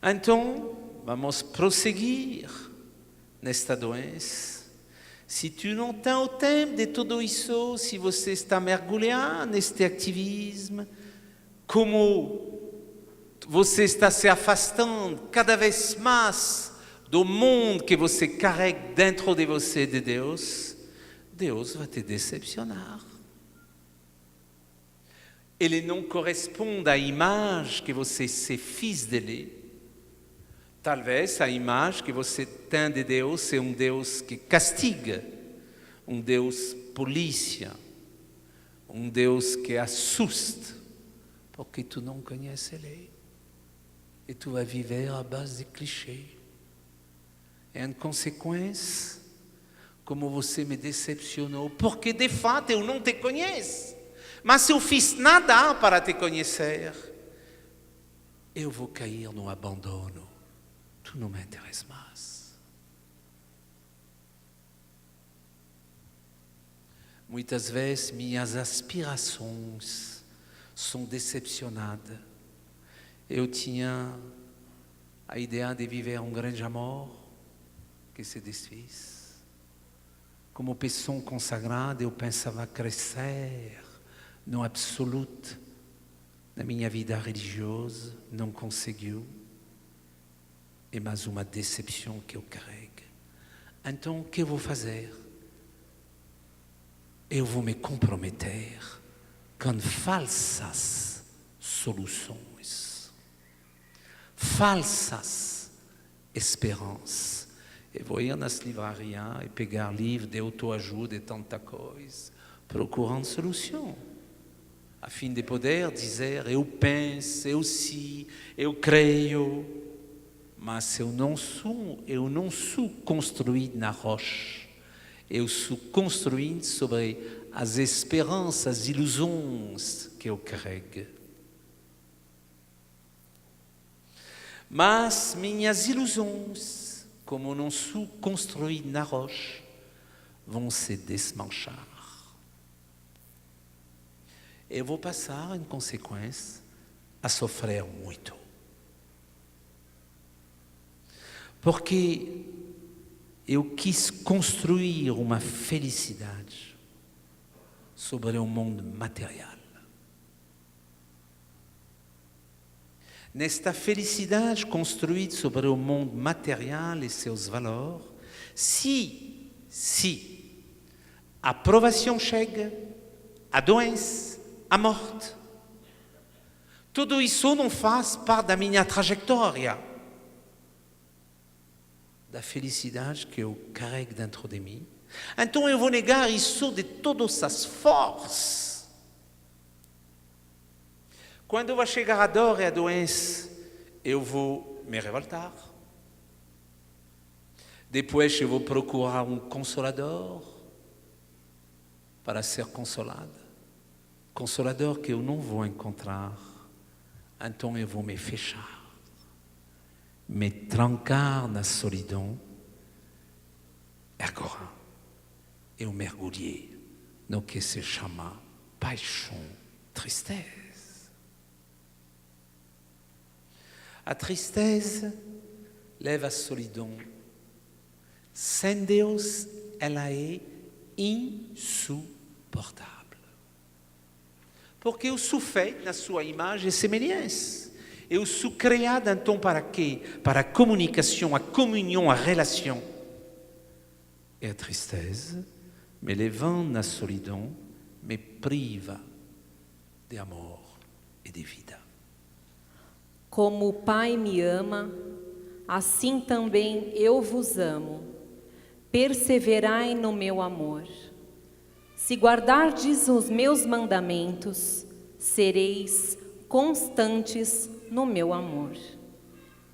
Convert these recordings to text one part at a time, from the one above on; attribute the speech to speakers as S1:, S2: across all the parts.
S1: Então, vamos prosseguir nesta doença. Se tu não tem o tempo de tudo isso, se você está mergulhado neste ativismo, como você está se afastando cada vez mais do mundo que você carrega dentro de você de Deus, Deus vai te decepcionar. Ele não corresponde à imagem que você se fez dele. Talvez a imagem que você tem de Deus é um Deus que castiga, um Deus polícia, um Deus que assusta, porque tu não conheces Ele. E tu vas viver à base de clichês. E em consequência, como você me decepcionou, porque de fato eu não te conheço, mas eu fiz nada para te conhecer, eu vou cair no abandono. Tu não me interessa mais. Muitas vezes minhas aspirações são decepcionadas. Eu tinha a ideia de viver um grande amor que se desfez. Como pessoa consagrada, eu pensava crescer no absoluto na minha vida religiosa, não conseguiu. É mais uma decepção que eu carrego. Então, o que eu vou fazer? Eu vou me comprometer com falsas soluções, falsas esperanças. Eu vou ir nas livrarias e pegar livros de autoajuda e tanta coisa, procurando solução, a fim de poder dizer, eu penso, eu sei, eu creio. Mas eu não sou construído na rocha. Eu sou construído sobre as esperanças, as ilusões que eu carrego. Mas minhas ilusões, como não sou construído na rocha, vão se desmanchar. Eu vou passar, em consequência, a sofrer muito. Porque eu quis construir uma felicidade sobre o mundo material. Nesta felicidade construída sobre o mundo material e seus valores, se a aprovação chega, a doença, a morte, tudo isso não faz parte da minha trajetória, da felicidade que eu carrego dentro de mim. Então eu vou negar isso de todas as forças. Quando vai chegar a dor e a doença, eu vou me revoltar. Depois eu vou procurar um consolador para ser consolada. Consolador que eu não vou encontrar. Então eu vou me fechar, me trancar na solidão. Agora, eu mergulhei no que se chama paixão, tristeza. A tristeza leva à solidão. Sem Deus, ela é insuportável. Porque eu sou feito na sua imagem e semelhança. Eu sou criado então para quê? Para a comunicação, a comunhão, a relação. E a tristeza, me levando na solidão, me priva de amor e de vida.
S2: Como o Pai me ama, assim também eu vos amo. Perseverai no meu amor. Se guardardes os meus mandamentos, sereis constantes no meu amor.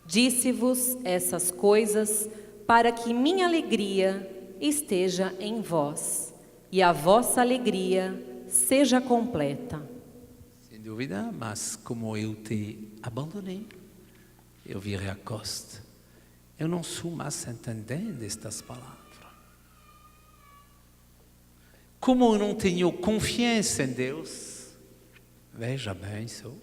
S2: Disse-vos essas coisas para que minha alegria esteja em vós e a vossa alegria seja completa.
S1: Sem dúvida, mas como eu te abandonei, eu virei a costa. Eu não sou mais entendendo estas palavras. Como eu não tenho confiança em Deus, veja bem isso.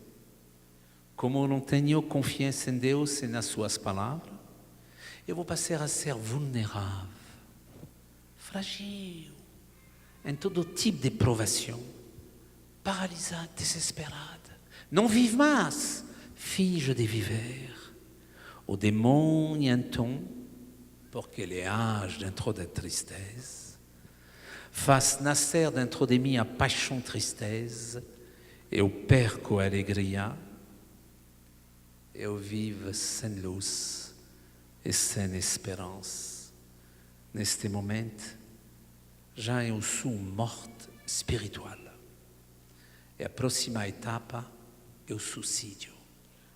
S1: como eu não tenho confiança em Deus e nas suas palavras, eu vou passar a ser vulnerável, frágil, em todo tipo de provação, paralisada, desesperada. Não vive mais, finge de viver. O demônio, então, porque ele age dentro da tristeza, faz nascer dentro de mim a paixão tristeza, eu perco a alegria, eu vivo sem luz e sem esperança. Neste momento, já eu sou morte espiritual. E a próxima etapa é o suicídio.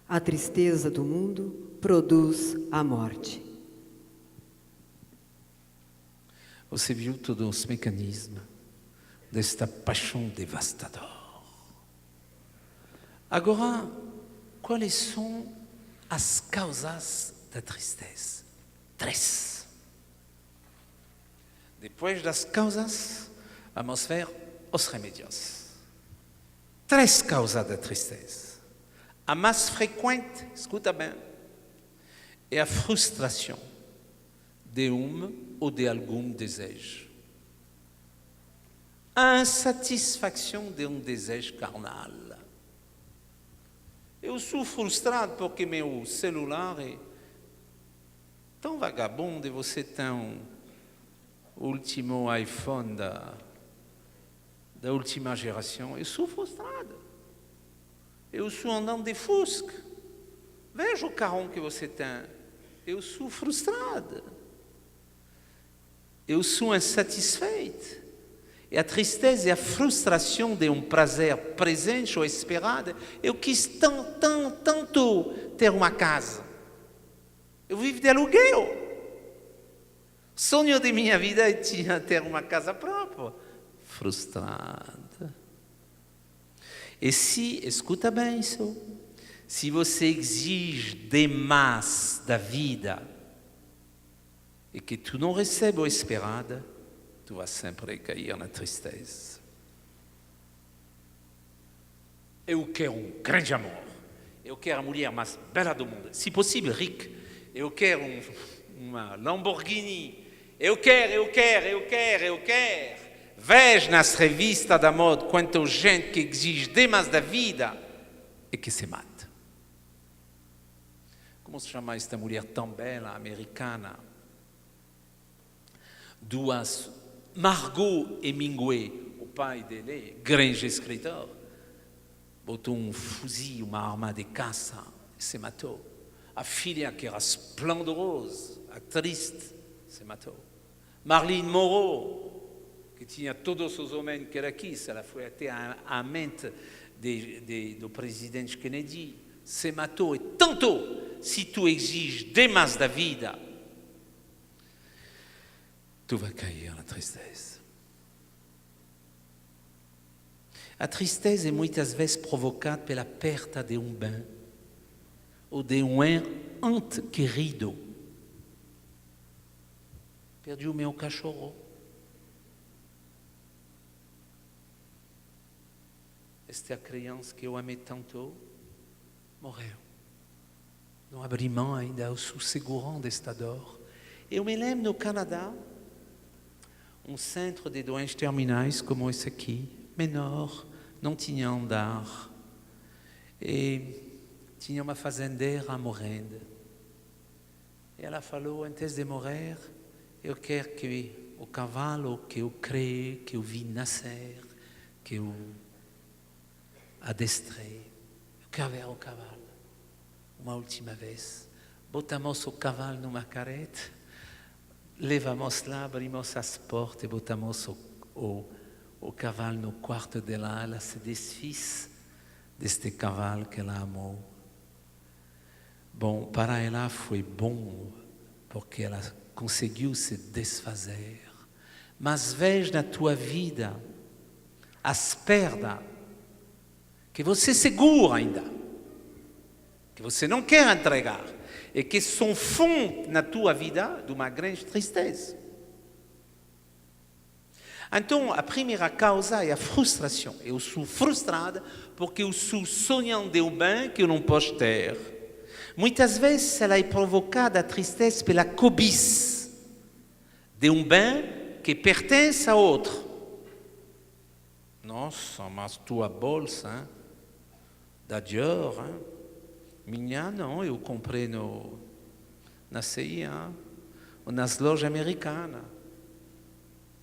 S3: A tristeza do mundo produz a morte.
S1: Você viu todos os mecanismos desta paixão devastadora. Agora, quais são as causas da tristeza? 3. Depois das causas, vamos ver os remédios. 3 causas da tristeza. A mais frequente, escuta bem, é a frustração de ou de algum desejo. A insatisfação de desejo carnal. Eu sou frustrado porque meu celular é tão vagabundo e você tem o último iPhone da última geração. Eu sou frustrado. Eu sou andando de Fusca. Veja o carro que você tem. Eu sou frustrado. Eu sou insatisfeito. E a tristeza e a frustração de prazer presente ou esperado. Eu quis tanto ter uma casa. Eu vivo de aluguel. O sonho de minha vida tinha ter uma casa própria. Frustrado. E escuta bem isso, se você exige demais da vida e que tu não recebe o esperado, tu vas sempre cair na tristeza. Eu quero um grande amor. Eu quero a mulher mais bela do mundo. Se possível, rica. Eu quero uma Lamborghini. Eu quero. Veja nas revistas da moda quanta gente que exige demais da vida e que se mata. Como se chama esta mulher tão bela, americana? Duas, Margot Hemingway, o pai dele, grande escritor, botou um fuzil, uma arma de caça e se matou. A filha, que era esplendorosa, atriz, se matou. Marilyn Monroe, que tinha todos os homens que ela quis, ela foi até a mente do presidente Kennedy, se matou. E tanto, se tu exiges demais da vida, tu vas cair na tristeza. A tristeza é muitas vezes provocada pela perda de bem ou de ente querido. Perdi o meu cachorro. Esta criança que eu amei tanto morreu. Não abri mão ainda, eu sou segurando desta dor. Eu me lembro no Canadá, um centro de doenças terminais como esse aqui, menor, não tinha andar. E tinha uma fazendeira morrendo. E ela falou, antes de morrer, eu quero que o cavalo que eu criei, que eu vi nascer, que eu adestrei, eu quero ver o cavalo. Uma última vez. Botamos o cavalo numa carreta, levamos lá, abrimos as portas e botamos o cavalo no quarto dela. Ela se desfez deste cavalo que ela amou. Bom, para ela foi bom, porque ela conseguiu se desfazer. Mas veja na tua vida as perdas que você segura ainda, que você não quer entregar, e que são fonte na tua vida de uma grande tristeza. Então, a primeira causa é a frustração. Eu sou frustrada porque eu sou sonhando de um bem que eu não posso ter. Muitas vezes ela é provocada, a tristeza, pela cobiça de um bem que pertence a outro. Nossa, mas tua bolsa, hein? Da Dior, hein? Minha não, eu comprei na CIA ou nas lojas americanas.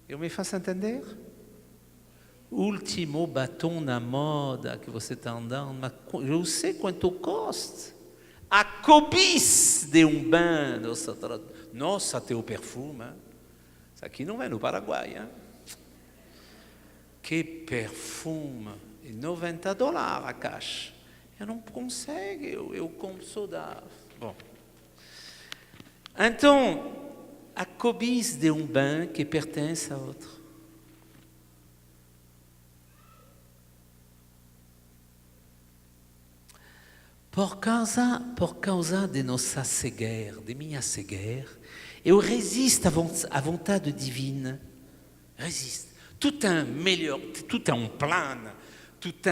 S1: Eu me faço entender? Último batom na moda que você está andando, mas eu sei quanto custa. A cobiça de um bem. Nossa, teu perfume. Hein? Isso aqui não é no Paraguai. Hein? Que perfume. E $90 a caixa. Eu não consigo, eu compro soda. Bom. Então, a cobiça de um bem que pertence a outro. Por causa de nossa cegueira, de minha cegueira, eu resisto à vontade divina. Resisto. Tout un plano, tout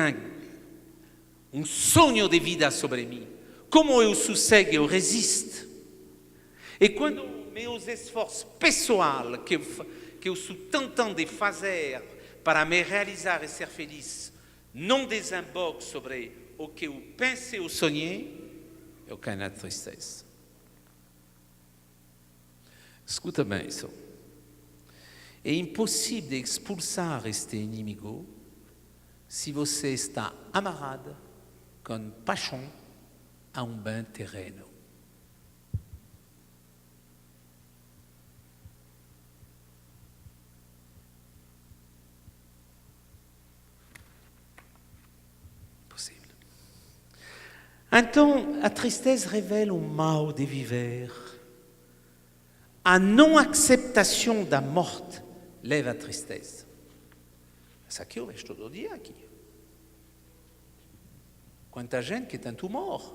S1: um sonho de vida sobre mim. Como eu sossego, eu resisto. E quando meus esforços pessoais que eu estou tentando de fazer para me realizar e ser feliz não desembocam sobre o que eu pensei ou sonhei, eu caio na tristeza. Escuta bem isso. É impossível de expulsar este inimigo se você está amarrado com paixão a um bem terreno. Possível. Então, a tristeza revela o mal de viver. A não acceptação da morte leva à tristeza. Isso aqui eu vejo todo dia aqui. Quanta gente que tem tumor,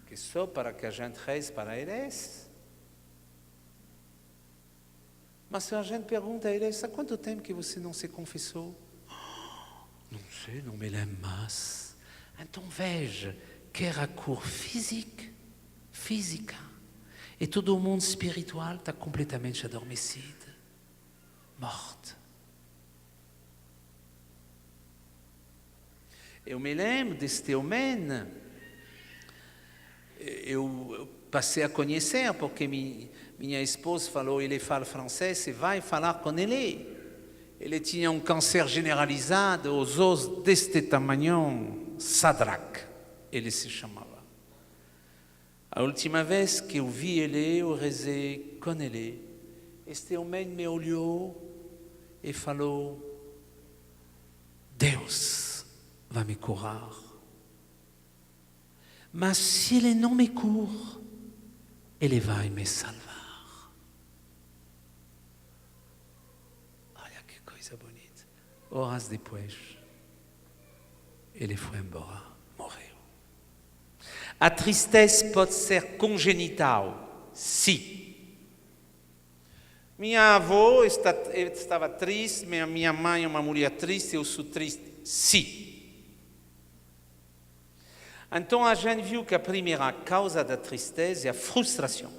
S1: que só para que a gente reze para eles. Mas se a gente pergunta a eles, há quanto tempo que você não se confessou? Não sei, não me lembro mais. Então veja, quer a cor física, e todo o mundo espiritual está completamente adormecido, morto. Eu me lembro deste homem, eu passei a conhecer, porque minha esposa falou, ele fala francês, e vai falar com ele. Ele tinha um câncer generalizado, os ossos deste tamanho, Sadraque, ele se chamava. A última vez que eu vi ele, eu rezei com ele. Este homem me olhou e falou, Deus vai me curar. Mas se ele não me cura, ele vai me salvar. Olha que coisa bonita. Horas depois, ele foi embora, morreu. A tristeza pode ser congenital, sim. Minha avó estava triste, minha mãe é uma mulher triste, eu sou triste, sim. Então a gente viu que a primeira causa da tristeza é a frustração.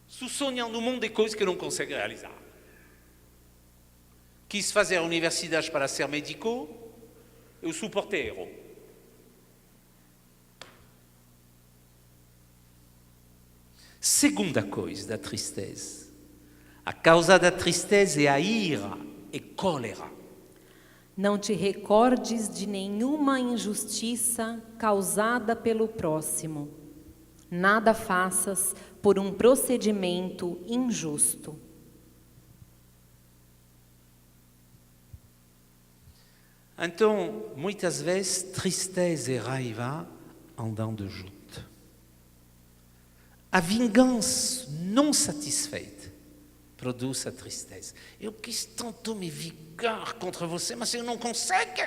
S1: Estou sonhando um monte de coisas que não consigo realizar. Quis fazer a universidade para ser médico, eu sou porteiro. Segunda coisa da tristeza. A causa da tristeza é a ira e cólera.
S2: Não te recordes de nenhuma injustiça causada pelo próximo. Nada faças por um procedimento injusto.
S1: Então, muitas vezes, tristeza e raiva andam juntos. A vingança não satisfeita produz a tristeza. Eu quis tanto me vingar contra você, mas eu não consigo.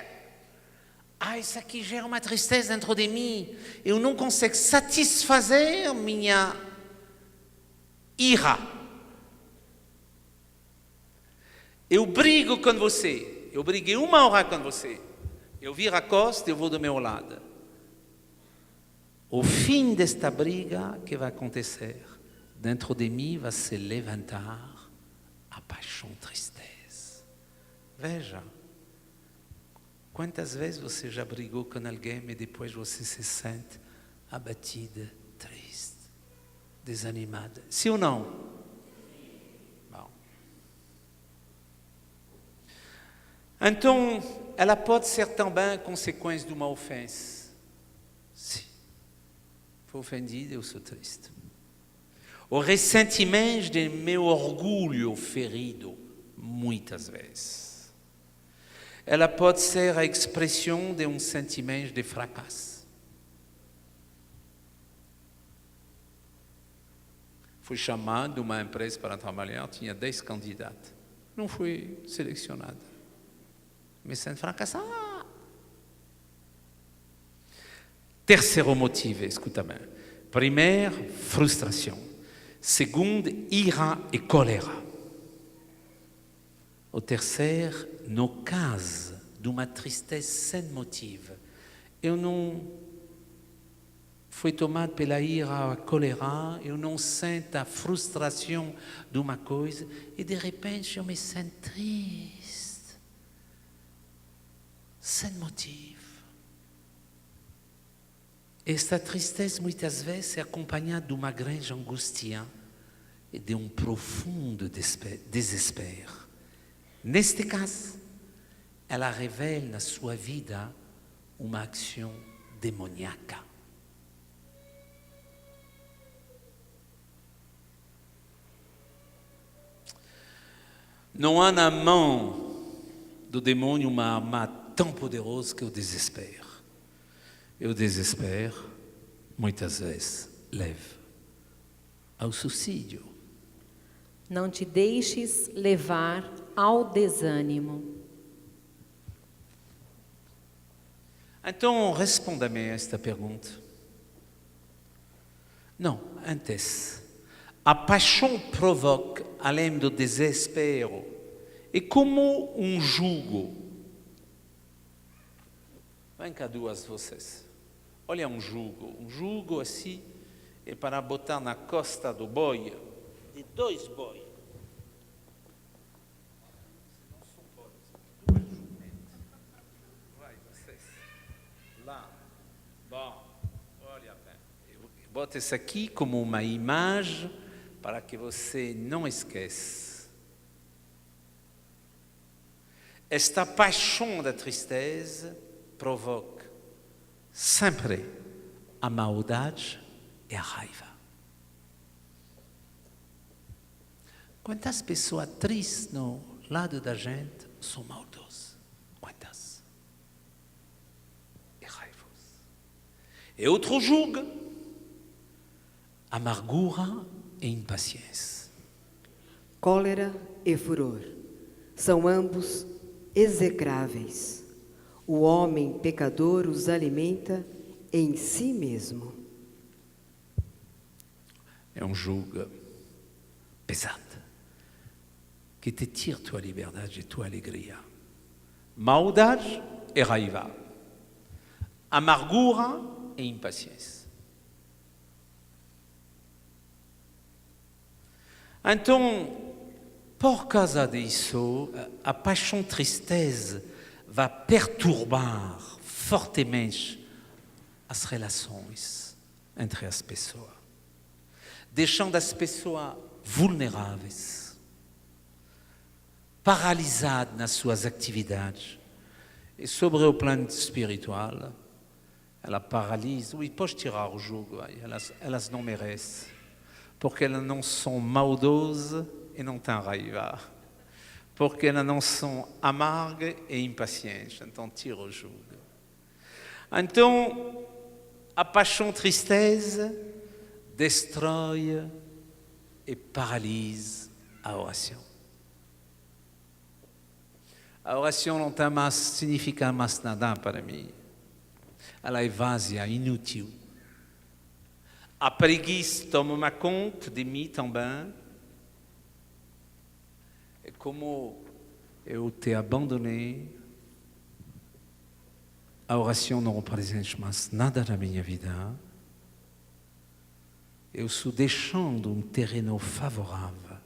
S1: Isso aqui gera uma tristeza dentro de mim. Eu não consigo satisfazer minha ira. Eu brigo com você. Eu briguei 1 hora com você. Eu viro a costa e eu vou do meu lado. Ao fim desta briga, o que vai acontecer? Dentro de mim vai se levantar a paixão, tristeza. Veja, quantas vezes você já brigou com alguém e depois você se sente abatida, triste, desanimada? Sim ou não? Bom. Então, ela pode ser também consequência de uma ofensa. Sim. Fui ofendido, eu sou triste. O ressentimento de meu orgulho ferido, muitas vezes. Ela pode ser a expressão de um sentimento de fracasso. Fui chamado de uma empresa para trabalhar, tinha 10 candidatos. Não fui selecionado. Me sinto fracassado. Terceiro motivo, escuta bem. Primeiro, frustração. Segundo, ira e cólera. O terceiro, no caso de uma tristeza sem motivo, eu não fui tomado pela ira ou a cólera, eu não sinto a frustração de uma coisa e de repente eu me sinto triste, sem motivo. Esta tristeza muitas vezes é acompanhada de uma grande angústia e de um profundo desespero. Neste caso, ela revela na sua vida uma ação demoníaca. Não há na mão do demônio uma arma tão poderosa que o desespero. E o desespero, muitas vezes, leva ao suicídio.
S2: Não te deixes levar ao desânimo.
S1: Então, responda-me a esta pergunta. Não, antes. A paixão provoca, além do desespero, é como um jugo. Vem cá duas vocês. Olha um jugo assim, é para botar na costa do boi, de 2 bois. Não são bois, 2 jumentas. Vai, vocês. Lá. Bom, olha bem. Eu boto isso aqui como uma imagem para que você não esqueça. Esta paixão da tristeza provoca sempre a maldade e a raiva. Quantas pessoas tristes no lado da gente são maldosas? Quantas? E raivosas. E outro julga. Amargura e impaciência.
S3: Cólera e furor são ambos execráveis. O homem pecador os alimenta em si mesmo.
S1: É um jugo pesado que te tira tua liberdade e tua alegria. Maldade e raiva. Amargura e impaciência. Então, por causa disso, a paixão tristeza vai perturbar fortemente as relações entre as pessoas, deixando as pessoas vulneráveis, paralisadas nas suas atividades. E sobre o plano espiritual, ela paralisa. E pode tirar o jugo, elas não merecem, porque elas não são maldosas e não têm raiva. Porque elas não são amargas e impacientes. Então, tira o jugo. Então, a paixão tristeza destrói e paralisa a oração. A oração não tem mais, significa mais nada para mim. Ela é vazia, inútil. A preguiça toma conta de mim também. É como eu te abandonei, a oração não representa mais nada na minha vida. Eu estou deixando um terreno favorável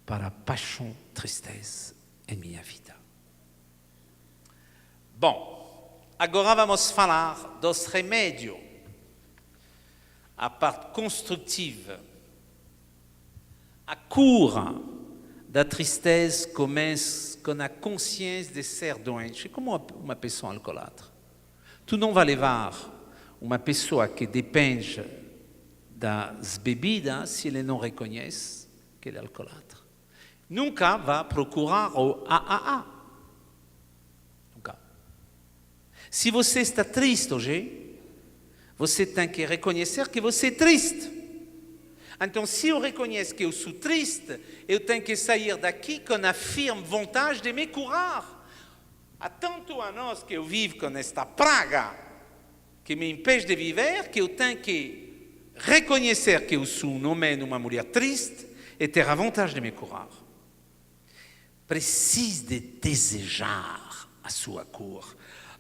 S1: para a paixão, tristeza em minha vida. Bom, agora vamos falar dos remédios. A parte construtiva. A cura da tristeza começa com a consciência de ser doente. É como uma pessoa alcoólatra. Tu não vai levar uma pessoa que depende das bebidas se ele não reconhece que ele é alcoólatra. Nunca vai procurar o AAA. Nunca. Se você está triste hoje, você tem que reconhecer que você é triste. Então, se eu reconheço que eu sou triste, eu tenho que sair daqui com a firme vontade de me curar. Há tanto anos que eu vivo com esta praga que me impede de viver, que eu tenho que reconhecer que eu sou um homem, uma mulher triste e ter a vontade de me curar. Precisa de desejar a sua cura.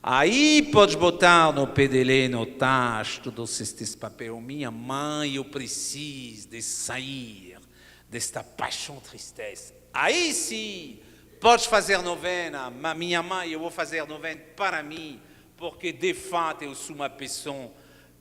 S1: Aí podes botar no PDL, no tacho, todos estes papéis. Minha mãe, eu preciso de sair desta paixão, tristeza. Aí sim, podes fazer novena. Minha mãe, eu vou fazer novena para mim, porque de fato eu sou uma pessoa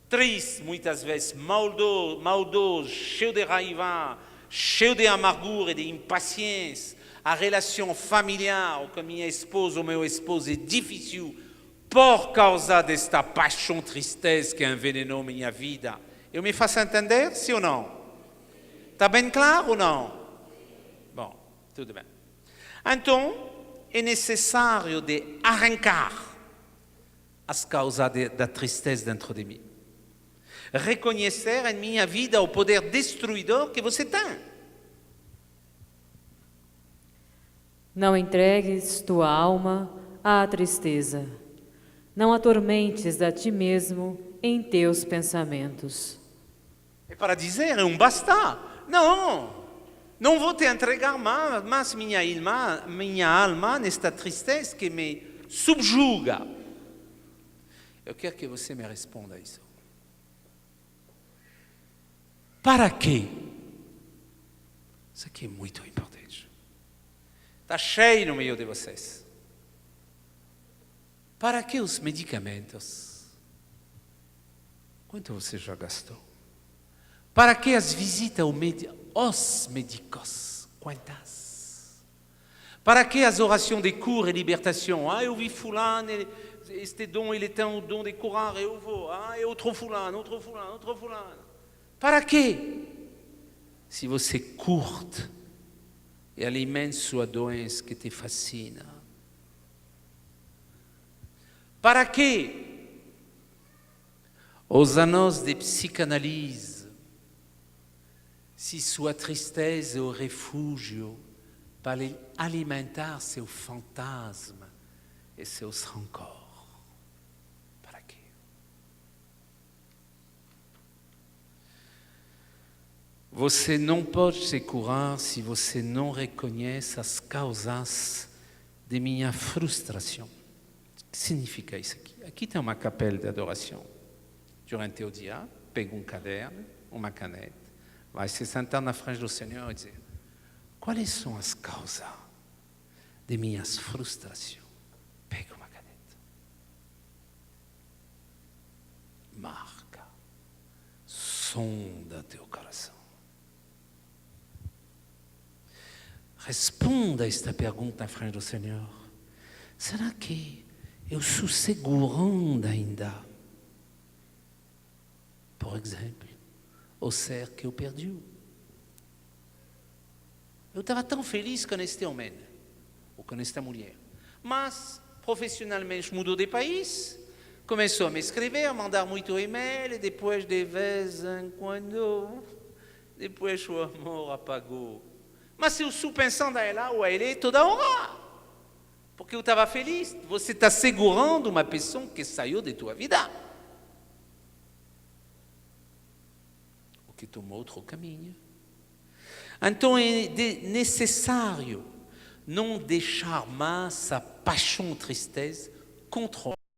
S1: triste, muitas vezes, maldoso, cheio de raiva, cheio de amargura e de impaciência. A relação familiar com minha esposa ou meu esposo é difícil por causa desta paixão, tristeza que envenenou minha vida. Eu me faço entender, sim ou não? Está bem claro ou não? Bom, tudo bem. Então, é necessário de arrancar as causas da tristeza dentro de mim. Reconhecer em minha vida o poder destruidor que você tem.
S2: Não entregues tua alma à tristeza. Não atormentes a ti mesmo em teus pensamentos.
S1: É para dizer, é basta. Não vou te entregar mais minha alma nesta tristeza que me subjuga. Eu quero que você me responda a isso. Para quê? Isso aqui é muito importante. Está cheio no meio de vocês. Para que os medicamentos? Quanto você já gastou? Para que as visitas aos médicos? Quantas? Para que as orações de cura e libertação? Eu vi fulano, este dom, ele tem o dom de curar, eu vou. É outro fulano. Para quê? Se você curte e alimenta sua doença que te fascina. Para quê? Os anos de psicanálise, se sua tristeza é o refúgio para alimentar seu fantasma e seus rancores. Para quê? Você não pode se curar se você não reconhece as causas de minha frustração. O que significa isso aqui? Aqui tem uma capela de adoração. Durante o dia, pega um caderno, uma caneta, vai se sentar na frente do Senhor e dizer: quais são as causas de minhas frustrações? Pega uma caneta. Marca. Sonda teu coração. Responda a esta pergunta na frente do Senhor. Será que eu sou segurando ainda, por exemplo, o ser que eu perdi? Eu estava tão feliz com este homem, ou com esta mulher, mas profissionalmente mudou de país, começou a me escrever, a mandar muito e-mail, e depois de vez em quando, depois o amor apagou. Mas eu estou pensando a ela ou a ele toda hora. Porque eu estava feliz. Você está segurando uma pessoa que saiu de tua vida. Ou que tomou outro caminho. Então é necessário não deixar mais a paixão tristeza controlar